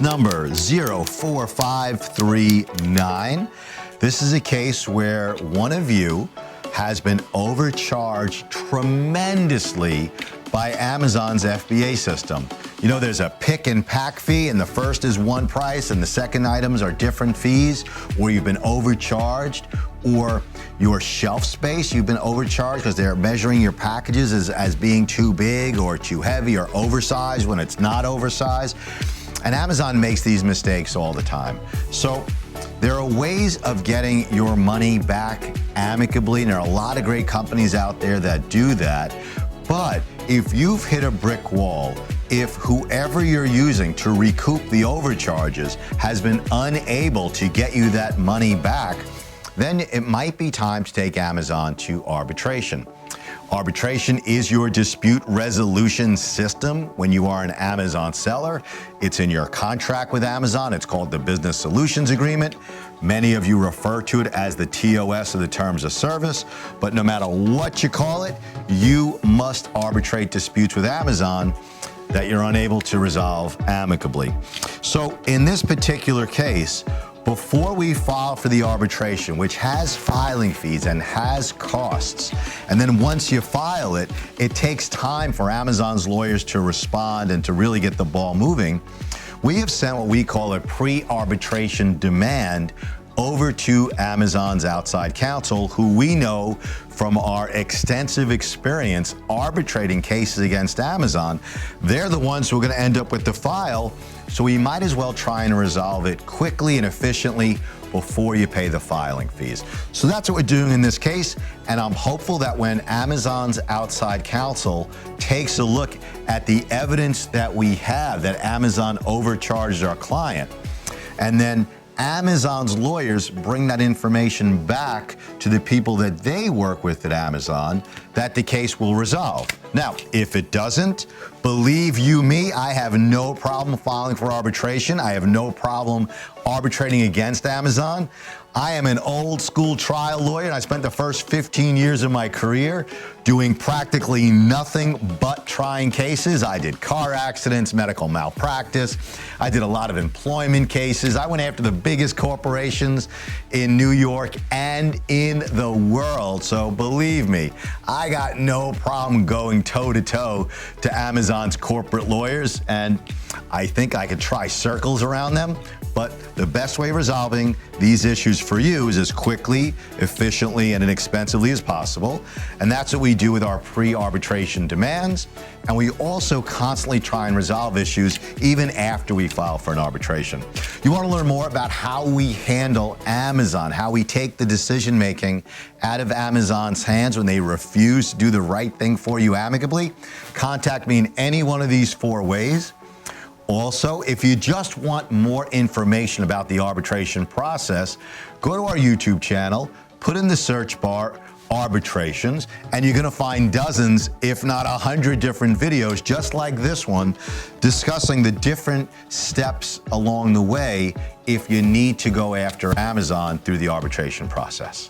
number 04539. This is a case where one of you has been overcharged tremendously by Amazon's FBA system. You know, there's a pick and pack fee, and the first is one price and the second items are different fees, or you've been overcharged, or your shelf space, you've been overcharged because they're measuring your packages as being too big or too heavy or oversized when it's not oversized. And Amazon makes these mistakes all the time. So there are ways of getting your money back amicably, and there are a lot of great companies out there that do that. But if you've hit a brick wall, if whoever you're using to recoup the overcharges has been unable to get you that money back, then it might be time to take Amazon to arbitration. Arbitration is your dispute resolution system when you are an Amazon seller. It's in your contract with Amazon. It's called the Business Solutions Agreement. Many of you refer to it as the TOS, or the Terms of Service, but no matter what you call it, you must arbitrate disputes with Amazon that you're unable to resolve amicably. So in this particular case, before we file for the arbitration, which has filing fees and has costs, and then once you file it, it takes time for Amazon's lawyers to respond and to really get the ball moving, we have sent what we call a pre-arbitration demand over to Amazon's outside counsel, who we know from our extensive experience arbitrating cases against Amazon, they're the ones who are going to end up with the file, so we might as well try and resolve it quickly and efficiently before you pay the filing fees. So that's what we're doing in this case, and I'm hopeful that when Amazon's outside counsel takes a look at the evidence that we have that Amazon overcharged our client, and then Amazon's lawyers bring that information back to the people that they work with at Amazon, that the case will resolve. Now, if it doesn't, believe you me, I have no problem filing for arbitration. I have no problem arbitrating against Amazon. I am an old school trial lawyer, and I spent the first 15 years of my career doing practically nothing but trying cases. I did car accidents, medical malpractice. I did a lot of employment cases. I went after the biggest corporations in New York and in the world. So believe me, I got no problem going toe-to-toe to Amazon's corporate lawyers, and I think I could try circles around them. But the best way of resolving these issues for you is as quickly, efficiently, and inexpensively as possible. And that's what we do with our pre-arbitration demands. And we also constantly try and resolve issues even after we file for an arbitration. You want to learn more about how we handle Amazon, how we take the decision-making out of Amazon's hands when they refuse to do the right thing for you amicably? Contact me in any one of these 4 ways. Also, if you just want more information about the arbitration process, go to our YouTube channel, put in the search bar arbitrations, and you're going to find dozens, if not 100 different videos just like this one, discussing the different steps along the way if you need to go after Amazon through the arbitration process.